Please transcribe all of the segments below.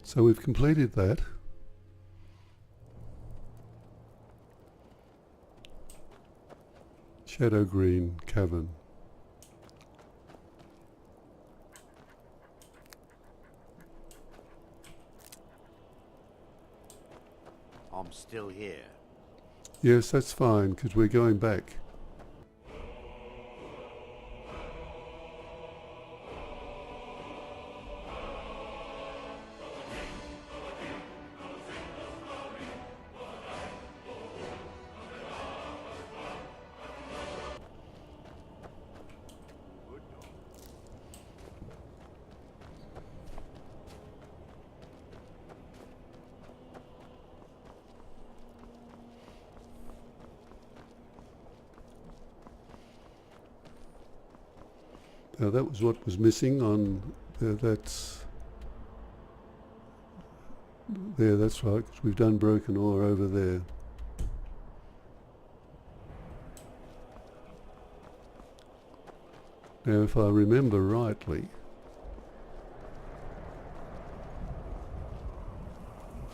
So we've completed that. Shadow Green Cavern. I'm still here. Yes, that's fine, because we're going back. Now that was what was missing on that's there, that's right, because we've done broken ore over there. Now if I remember rightly,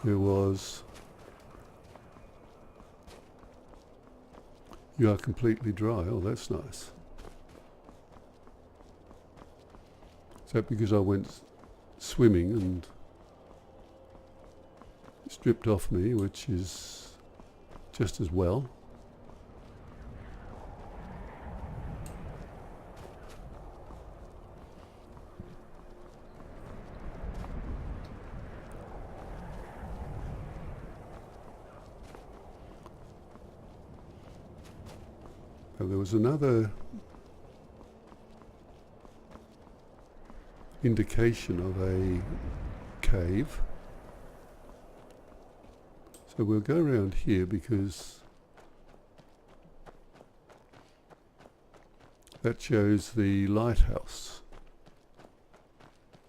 there was, you are completely dry. Oh, that's nice. Is that because I went swimming and stripped off me, which is just as well? Now, there was another indication of a cave. So we'll go around here because that shows the lighthouse.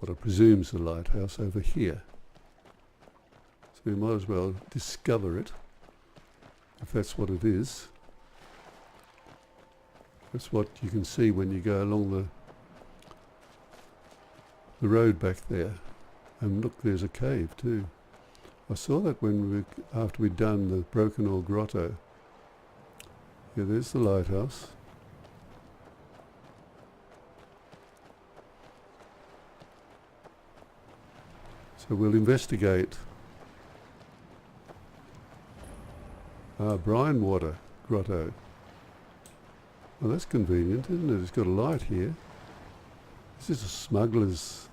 What I presume is the lighthouse over here. So we might as well discover it, if that's what it is. That's what you can see when you go along the road back there. And look, there's a cave too. I saw that when after we'd done the Broken Ore Grotto. Yeah, there's the lighthouse. So we'll investigate. Brine Water Grotto. Well, that's convenient, isn't it? It's got a light here. This is a smuggler's.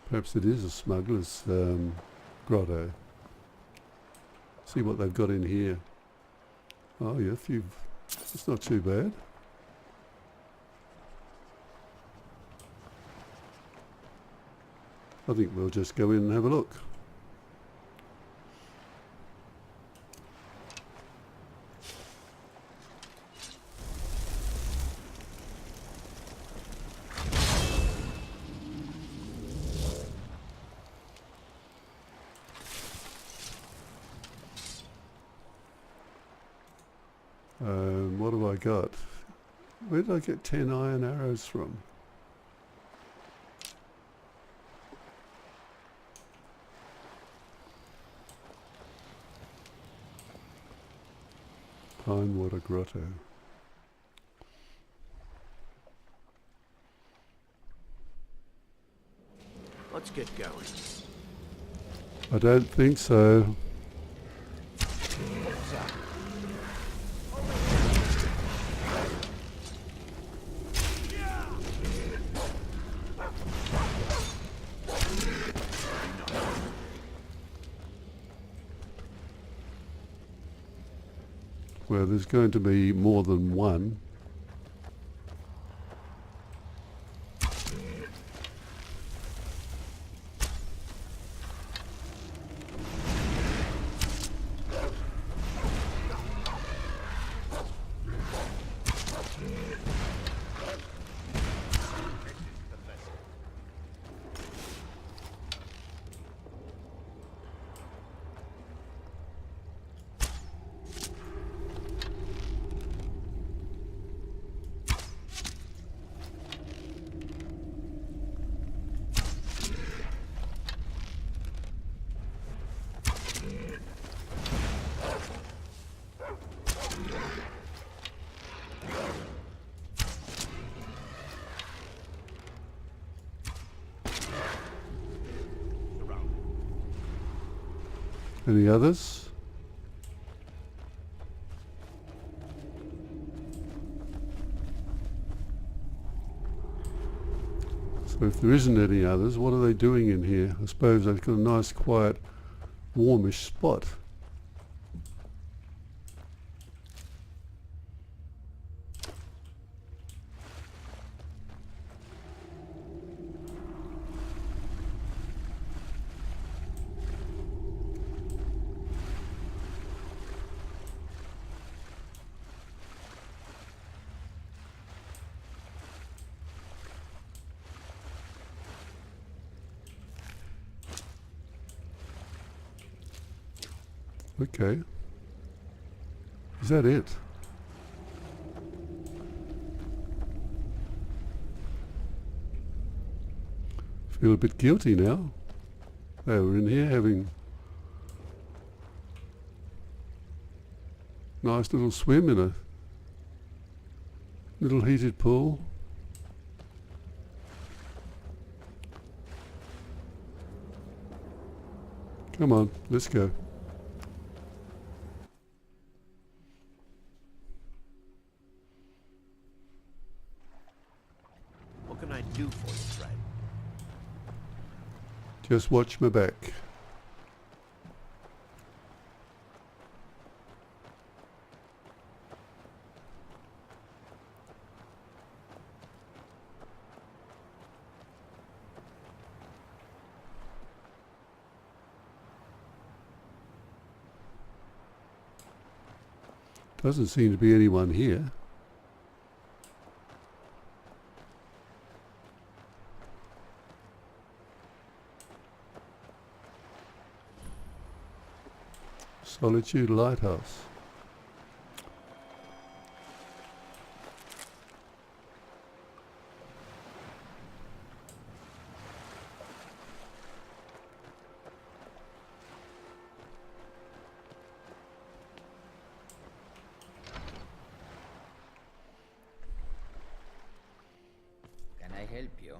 Perhaps it is a smuggler's grotto. See what they've got in here. Oh, yeah, it's not too bad. I think we'll just go in and have a look. What have I got? Where did I get 10 iron arrows from? Pine Water Grotto. Let's get going. I don't think so. Well, there's going to be more than one. Any others? So if there isn't any others, what are they doing in here? I suppose they've got a nice, quiet, warmish spot. Okay. Is that it? Feel a bit guilty now. They were in here having a nice little swim in a little heated pool. Come on, let's go. What can I do for you, Fred? Just watch my back. Doesn't seem to be anyone here. Solitude Lighthouse. Can I help you?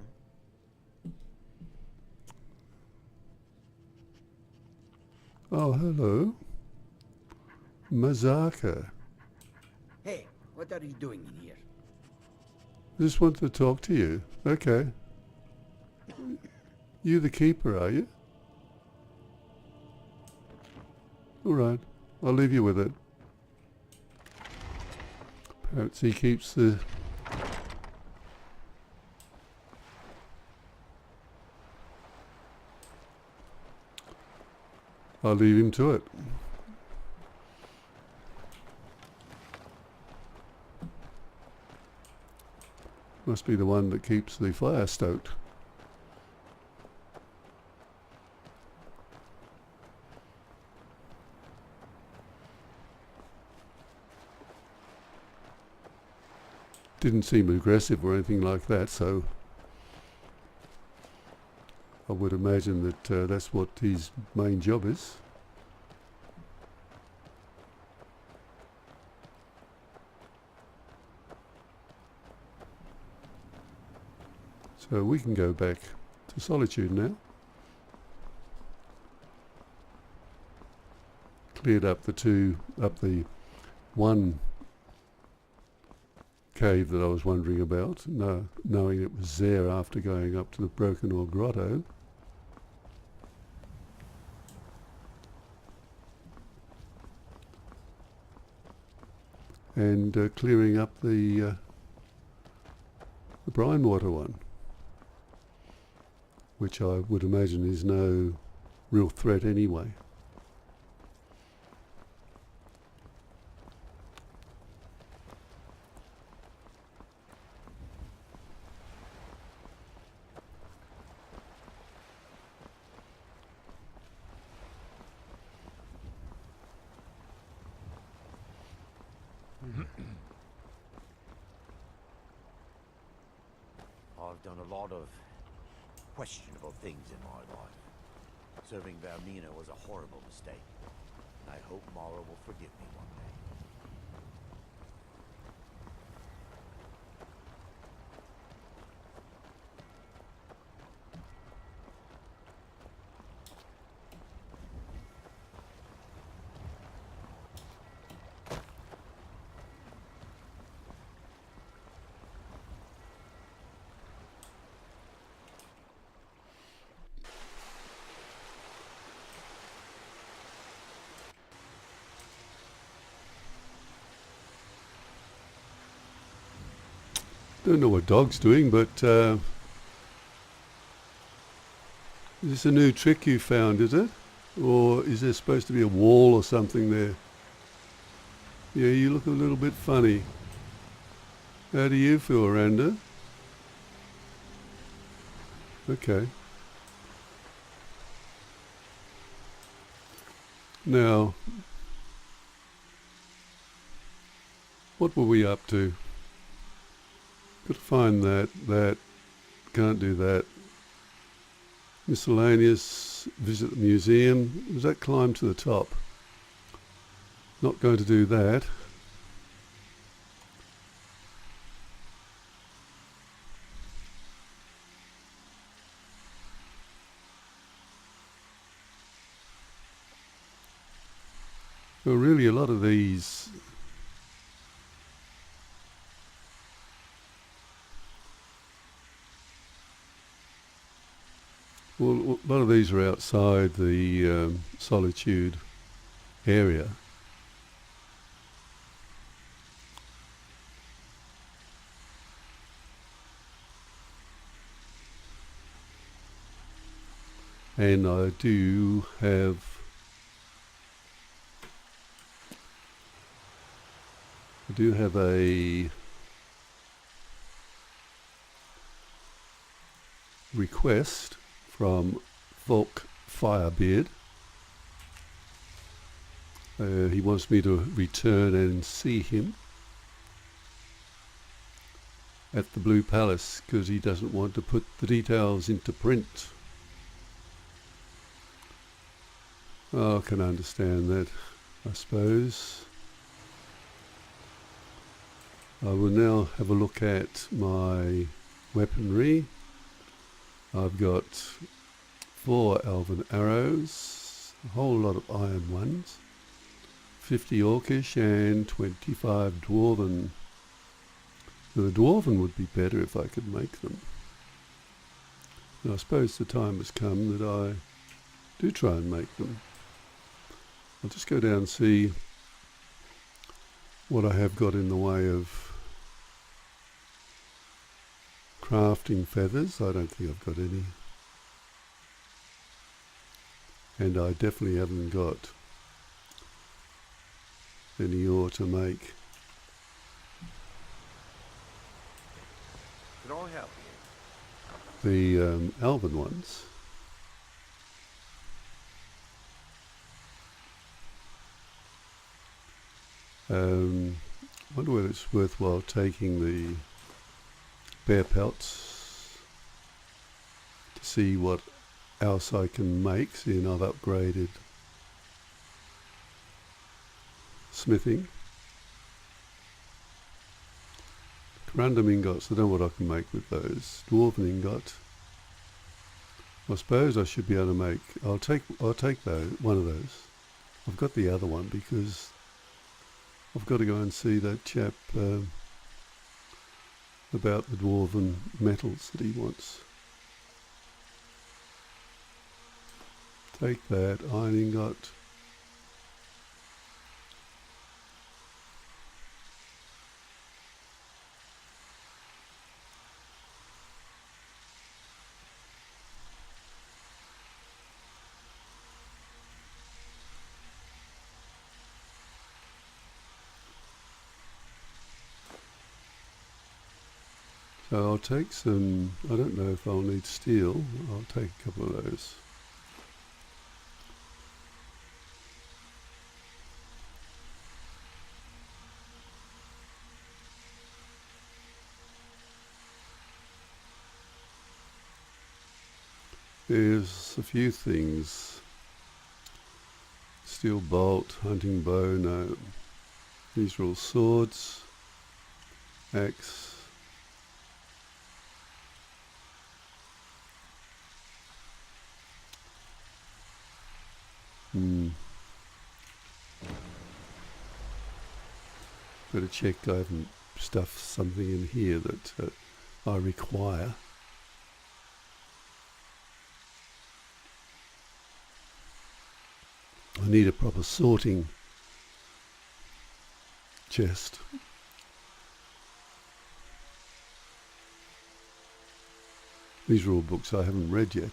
Oh, hello. Mazaka. Hey, what are you doing in here? Just wanted to talk to you. Okay. You the keeper, are you? All right. I'll leave you with it. Perhaps he keeps the... I'll leave him to it. Must be the one that keeps the fire stoked. Didn't seem aggressive or anything like that, so I would imagine that that's what his main job is. So we can go back to Solitude now. Cleared up the one cave that I was wondering about, knowing it was there after going up to the Broken Ore Grotto. And clearing up the brine water one, which I would imagine is no real threat anyway. I've done a lot of questionable things in my life. Serving Valmina was a horrible mistake, and I hope Mara will forgive me one day. Don't know what Dog's doing, but is this a new trick you found, is it? Or is there supposed to be a wall or something there? Yeah, you look a little bit funny. How do you feel, Randa? Okay. Now, what were we up to? Got to find that, can't do that. Miscellaneous, visit the museum. Was that climb to the top? Not going to do that. Well, really a lot of these a lot of these are outside the Solitude area. And I do have a request from Volk Firebeard. He wants me to return and see him at the Blue Palace because he doesn't want to put the details into print. Oh, I can understand that, I suppose. I will now have a look at my weaponry. I've got 4 elven arrows, a whole lot of iron ones, 50 orcish and 25 dwarven. Now, the dwarven would be better if I could make them. And I suppose the time has come that I do try and make them. I'll just go down and see what I have got in the way of crafting feathers. I don't think I've got any. And I definitely haven't got any ore to make. Can I help you? The elven ones. I wonder whether it's worthwhile taking the bear pelts to see what else I can make, seeing I've upgraded smithing. Random ingots, I don't know what I can make with those. Dwarven ingot. I suppose I should be able to make, I'll take those, one of those. I've got the other one because I've got to go and see that chap about the dwarven metals that he wants. Take that, iron ingot. So I'll take some, I don't know if I'll need steel, I'll take a couple of those. There's a few things. Steel bolt, hunting bow, no. These are all swords, axe. Better check I haven't stuffed something in here that I require. I need a proper sorting chest. These are all books I haven't read yet.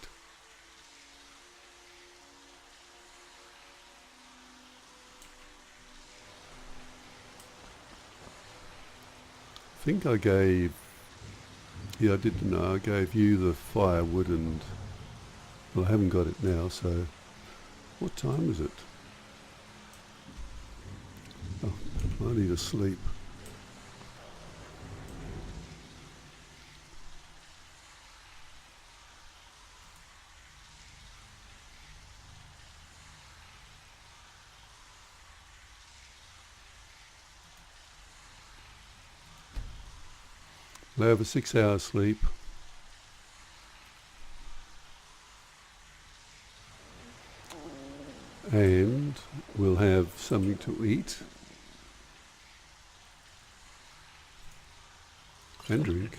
I think I gave... Yeah, I didn't know. I gave you the firewood and... Well, I haven't got it now, so... What time is it? Oh, I need to sleep. I'll have a 6-hour sleep. And we'll have something to eat. And drink.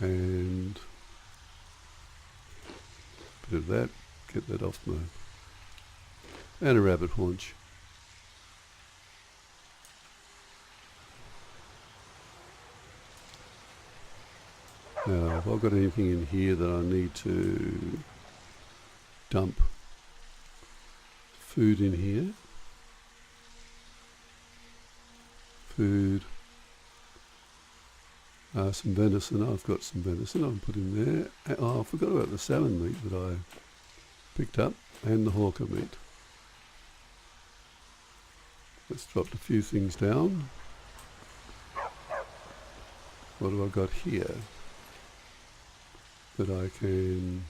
And a bit of that. Get that off my... And a rabbit haunch. Now, have I got anything in here that I need to dump? Food in here. Food. Some venison. I've got some venison I'll put in there. Oh, I forgot about the salmon meat that I picked up and the hawker meat. Let's drop a few things down. What have I got here that I can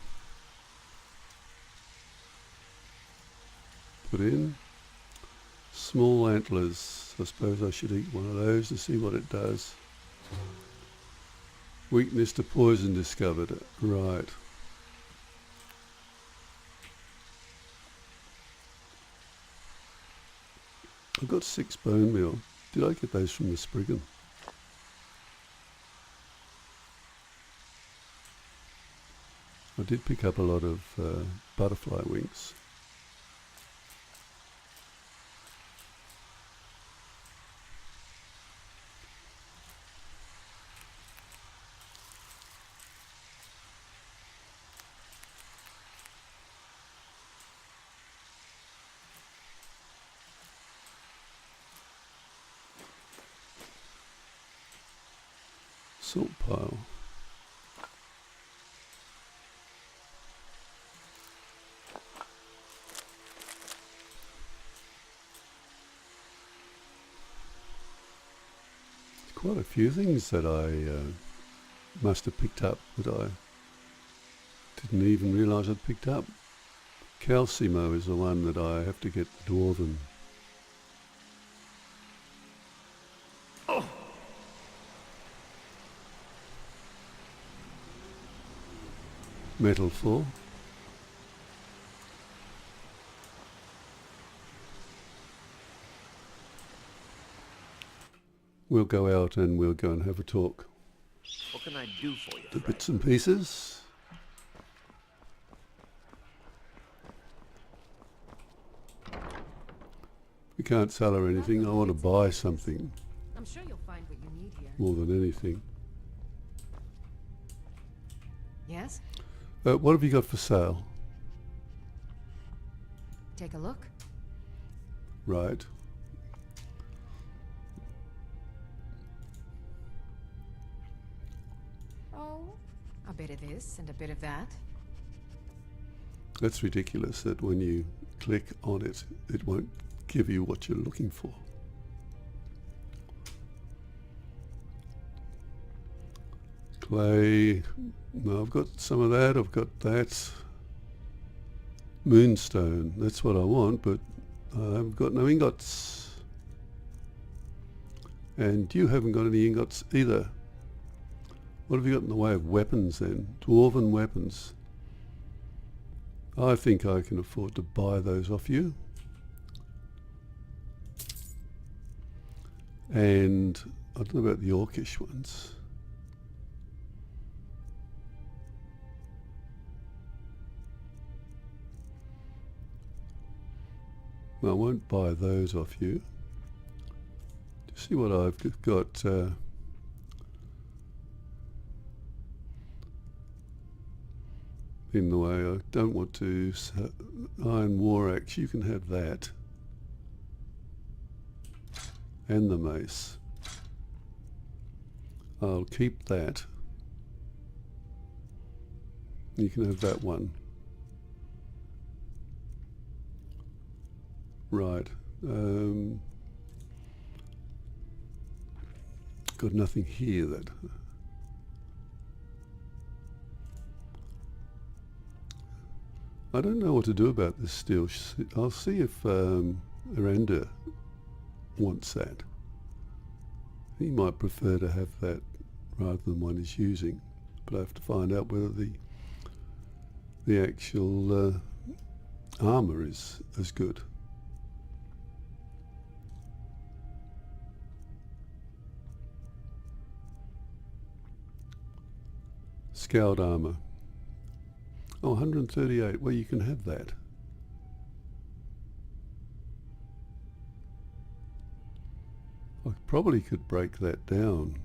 put in? Small antlers. I suppose I should eat one of those to see what it does. Weakness to poison discovered. Right. I've got 6 bone meal. Did I get those from the Spriggan? I did pick up a lot of butterfly wings. Salt pile. Quite a few things that I must have picked up that I didn't even realise I'd picked up. Calcimo is the one that I have to get the dwarven. Metal for. We'll go out and we'll go and have a talk. What can I do for you? The bits and pieces. We can't sell her anything. I want to buy something I'm sure you'll find what you need here. more than anything. Yes? What have you got for sale? Take a look. Right. Oh, a bit of this and a bit of that. That's ridiculous that when you click on it, it won't give you what you're looking for. Clay. No, I've got some of that. I've got that. Moonstone. That's what I want, but I've got no ingots. And you haven't got any ingots either. What have you got in the way of weapons then? Dwarven weapons. I think I can afford to buy those off you. And I don't know about the orcish ones. I won't buy those off you. Just see what I've got. in the way. I don't want to. Iron war axe, you can have that. And the mace. I'll keep that. You can have that one. Right. Got nothing here that... I don't know what to do about this still. I'll see if Aranda wants that. He might prefer to have that rather than one he's using, but I have to find out whether the actual armour is as good. Scaled armour. Oh, 138. Well, you can have that. I probably could break that down.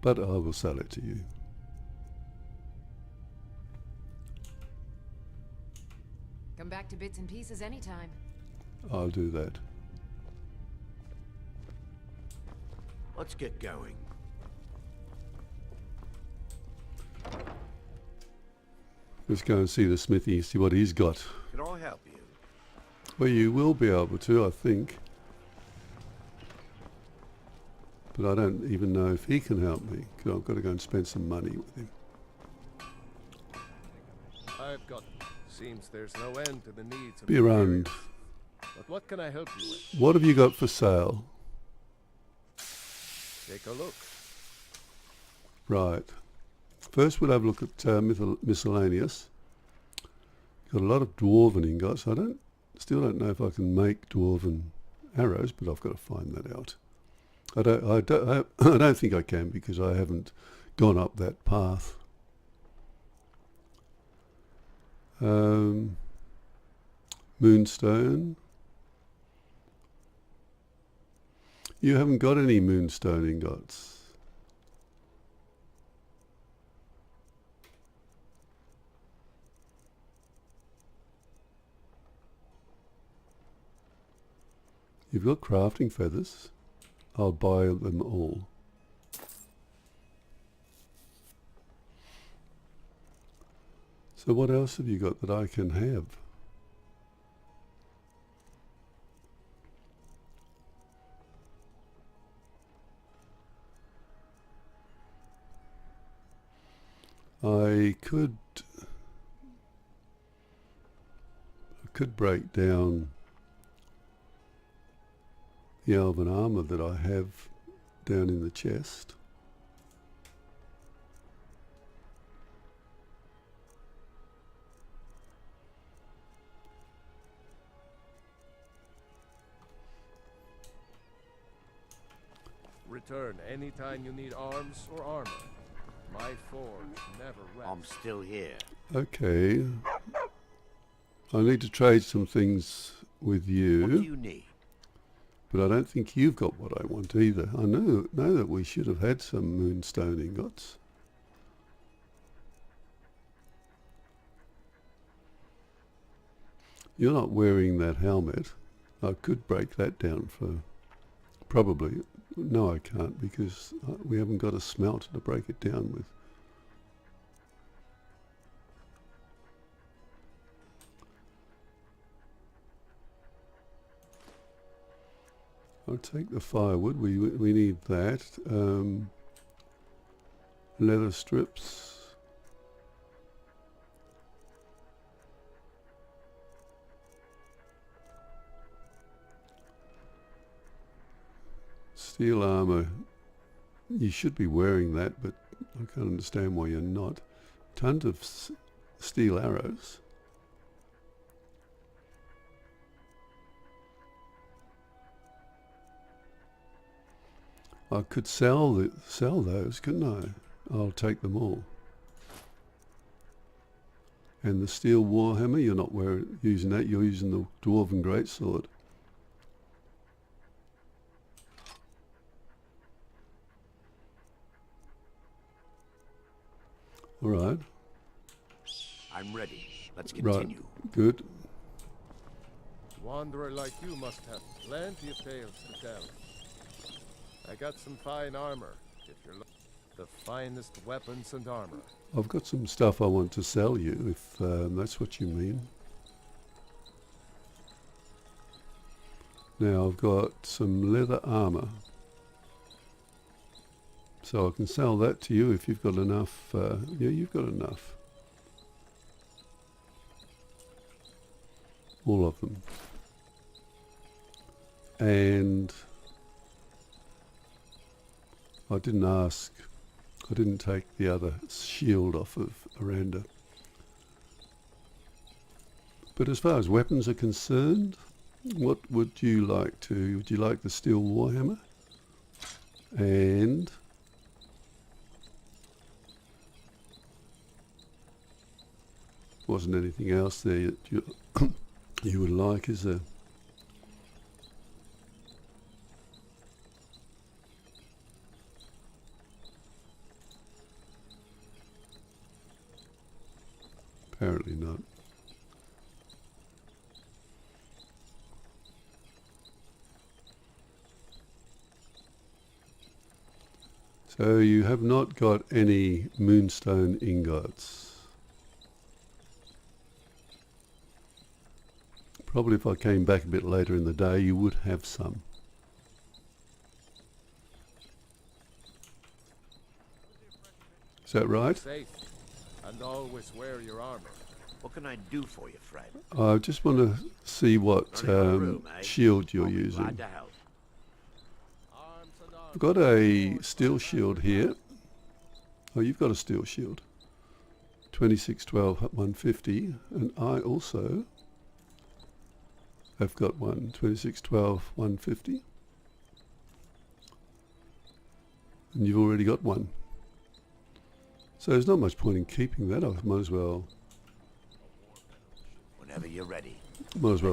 But I will sell it to you. Come back to bits and pieces anytime. I'll do that. Let's get going. Let's go and see the smithy, see what he's got. Can I help you? Well, you will be able to, I think. But I don't even know if he can help me, because I've got to go and spend some money with him. I've got... Seems there's no end to the needs of Be the around. curious. But what can I help you with? What have you got for sale? Take a look. Right. First we'll have a look at miscellaneous. Got a lot of dwarven ingots. Still don't know if I can make dwarven arrows, but I've got to find that out. I don't think I can because I haven't gone up that path. Moonstone. You haven't got any moonstone ingots. You've got crafting feathers. I'll buy them all. So what else have you got that I can have? I could break down the elven armour that I have down in the chest. Return anytime you need arms or armor. My forge never rests. I'm still here. Okay. I need to trade some things with What do you, you need? but I don't think you've got what I want either. I know that we should have had some moonstone ingots. You're not wearing that helmet. I could break that down for probably. No, I can't because we haven't got a smelter to break it down with. I'll take the firewood. We need that. Leather strips. Steel armor. You should be wearing that, but I can't understand why you're not. Tons of steel arrows. I could sell those, couldn't I? I'll take them all. And the steel warhammer, you're not using that. You're using the dwarven greatsword. All right. I'm ready. Let's Right. continue. Good. Wanderer like you must have plenty of tales to tell. I got some fine armor, if you're the finest weapons and armor. I've got some stuff I want to sell you, if that's what you mean. Now I've got some leather armor. So I can sell that to you if you've got enough. Yeah, you've got enough. All of them. And I didn't ask. I didn't take the other shield off of Aranda. But as far as weapons are concerned, what would you like to? Would you like the steel warhammer? And wasn't anything else there that you you would like, is there? Apparently not. So you have not got any moonstone ingots. Probably if I came back a bit later in the day, you would have some. Is that right? Safe, and always wear your armor. What can I do for you, Fred? I just want to see what Running out of room, eh? shield you're I'll be using. glad to help. Arms and armor. I've got a steel shield here. Oh, you've got a steel shield. 2612 150, and I also have got one 2612 150. And you've already got one. So there's not much point in keeping that. I might as well Whenever you're ready.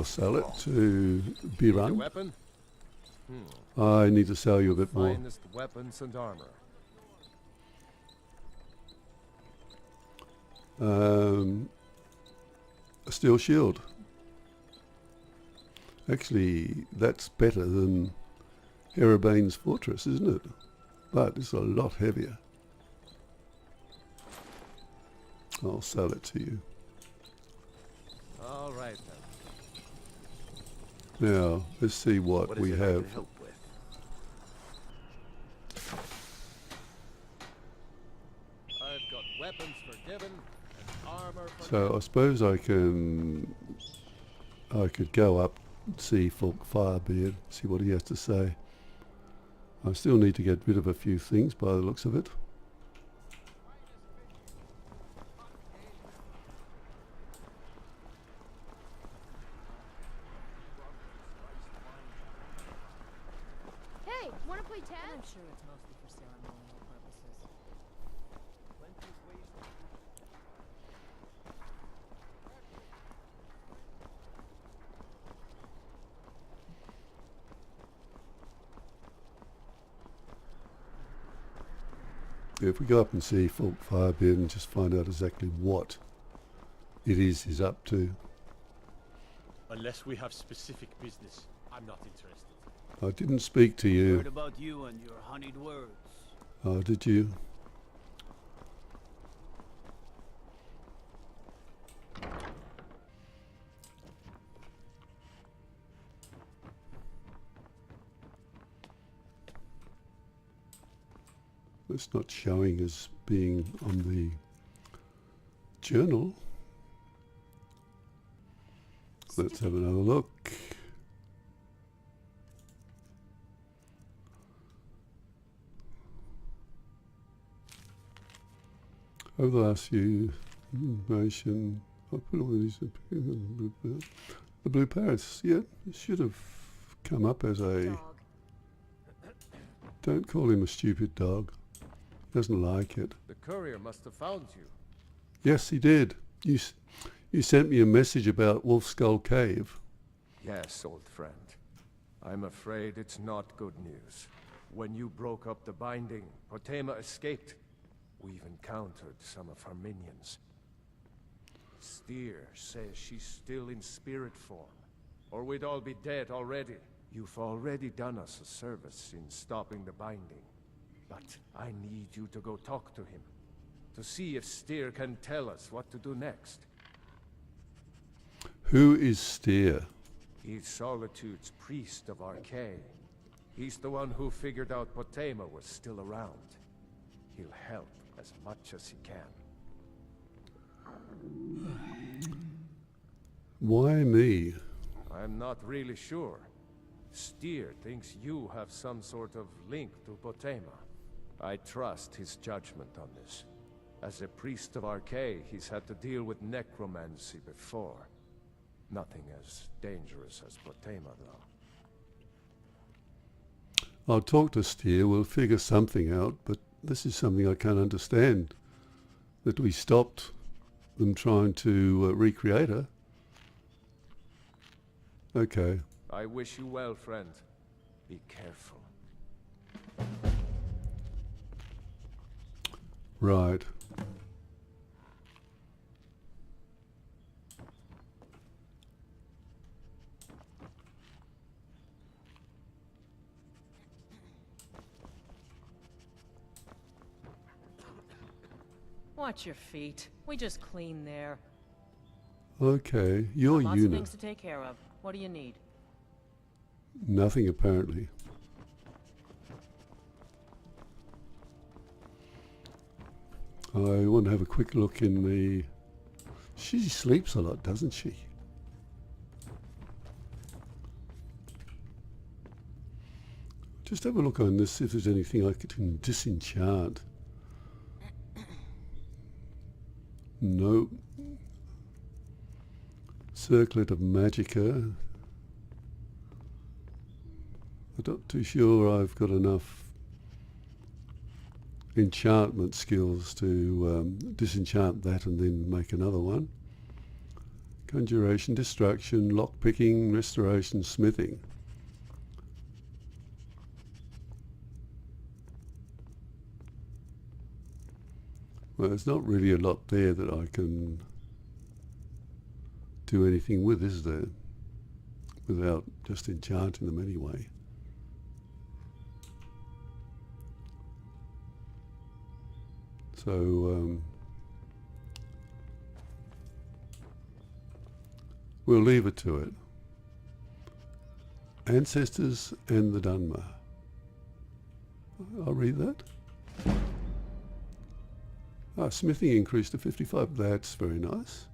sell it to Need a Biran. weapon? I need to sell you a bit more. Finest weapons and armor. A steel shield. Actually, that's better than Erebane's fortress, isn't it? But it's a lot heavier. I'll sell it to you. All right then. Now, let's see what What is we it I have. can help with? I've got weapons for Gibbon and armor for So I suppose I could go up and see Fulk Firebeard, see what he has to say. I still need to get rid of a few things by the looks of it. Hey, wanna play tag? I'm sure it's mostly for ceremonial purposes. If we go up and see Fulk Firebeard and just find out exactly what it is he's up to. Unless we have specific business, I'm not interested. I didn't speak to you. Heard about you and your honeyed words. Oh, did you? It's not showing as being on the journal. Let's have another look. Over the last few information, I put all these the blue parrots. Yeah, it should have come up as a. Dog. Don't call him a stupid dog. Doesn't like it. The courier must have found you. Yes, he did. You sent me a message about Wolf Skull Cave. Yes, old friend. I'm afraid it's not good news. When you broke up the binding, Potema escaped. We've encountered some of her minions. Steer says she's still in spirit form, or we'd all be dead already. You've already done us a service in stopping the binding, but I need you to go talk to him, to see if Steer can tell us what to do next. Who is Steer? He's Solitude's priest of Arcay. He's the one who figured out Potema was still around. He'll help as much as he can. Why me? I'm not really sure. Steer thinks you have some sort of link to Potema. I trust his judgment on this. As a priest of Arcay, he's had to deal with necromancy before. Nothing as dangerous as Potema, though. I'll talk to Steer, we'll figure something out, but this is something I can't understand. That we stopped them trying to recreate her. Okay. I wish you well, friend. Be careful. Right. Watch your feet. We just clean there. Okay, your Lots of unit. things to take care of. What do you need? Nothing apparently. I want to have a quick look in the... She sleeps a lot, doesn't she? Just have a look on this, see if there's anything I can disenchant. Nope. Circlet of Magicka. I'm not too sure I've got enough enchantment skills to disenchant that and then make another one. Conjuration, Destruction, Lockpicking, Restoration, Smithing. Well, there's not really a lot there that I can do anything with, is there? Without just enchanting them anyway. So, we'll leave it to it. Ancestors and the Dunmer. I'll read that. Ah, smithing increased to 55. That's very nice.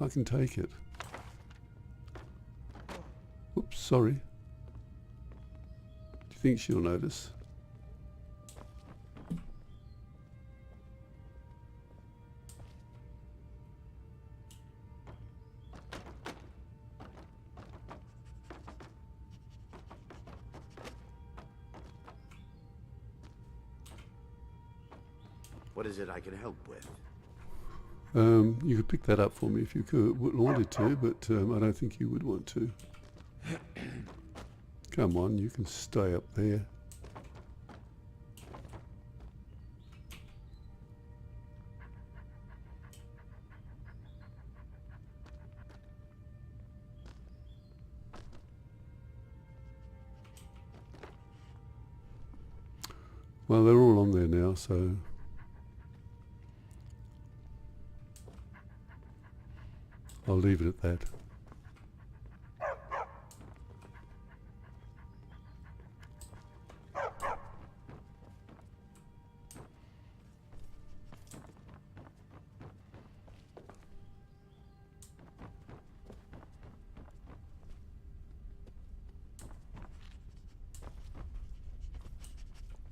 I can take it. Oops, sorry. Do you think she'll notice? What is it I can help with? You could pick that up for me if you wanted to, but I don't think you would want to. Come on, you can stay up there. Well, they're all on there now, so... I'll leave it at that.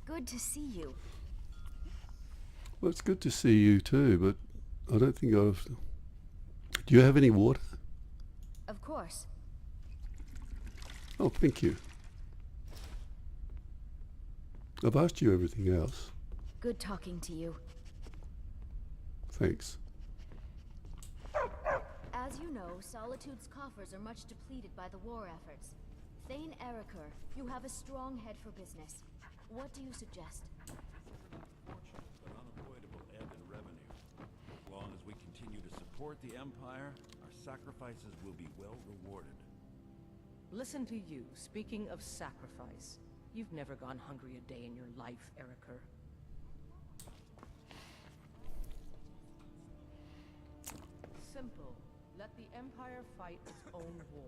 Good to see you. Well, it's good to see you too, but I don't think I've... Do you have any water? Of course. Oh, thank you. I've asked you everything else. Good talking to you. Thanks. As you know, Solitude's coffers are much depleted by the war efforts. Thane Erikur, you have a strong head for business. What do you suggest? but unavoidable ebb in revenue. As long as we continue to support the Empire, our sacrifices will be well rewarded. Listen to you, speaking of sacrifice. You've never gone hungry a day in your life, Eriker. Simple. Let the Empire fight its own war.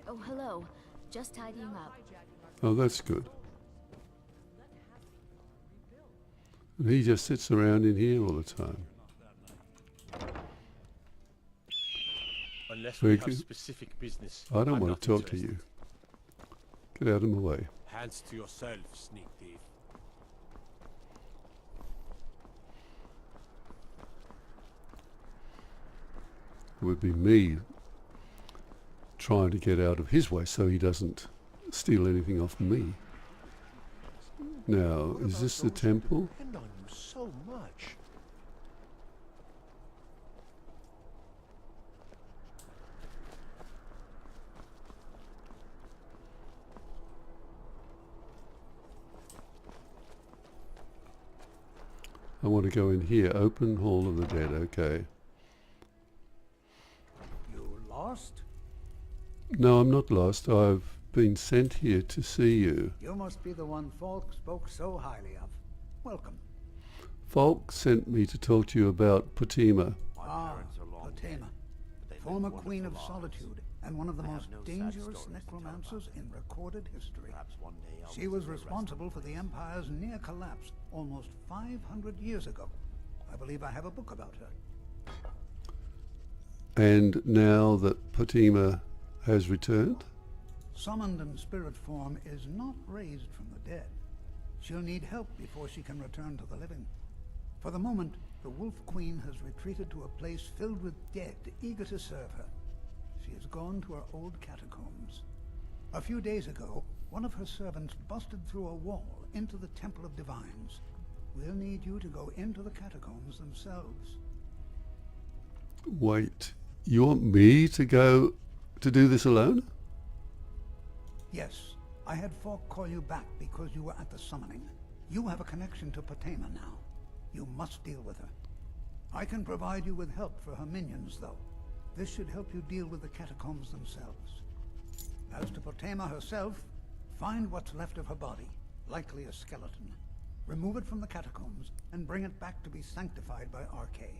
Oh, hello. Just tidying up. Oh, that's good. And he just sits around in here all the time. Unless Very we have good. specific business. I don't I'm want not to talk to interested. you. Get out of my way. Hands to yourself, sneak thief. It would be me trying to get out of his way so he doesn't steal anything off me. Now, is this the temple? Depend on you so much. I want to go in here. Open Hall of the Dead. Okay. You lost? No, I'm not lost. I've been sent here to see you. You must be the one Falk spoke so highly of. Welcome. Falk sent me to talk to you about Potema. Potema, former Queen of Solitude, and one of the most dangerous necromancers in recorded history. She was responsible for the Empire's near collapse almost 500 years ago. I believe I have a book about her. And now that Potema has returned? Summoned in spirit form is not raised from the dead. She'll need help before she can return to the living. For the moment, the Wolf Queen has retreated to a place filled with dead, eager to serve her. She has gone to her old catacombs. A few days ago, one of her servants busted through a wall into the Temple of Divines. We'll need you to go into the catacombs themselves. Wait, you want me to go to do this alone? Yes, I had Falk call you back because you were at the summoning. You have a connection to Potema now. You must deal with her. I can provide you with help for her minions, though. This should help you deal with the catacombs themselves. As to Potema herself, find what's left of her body, likely a skeleton. Remove it from the catacombs and bring it back to be sanctified by Arche.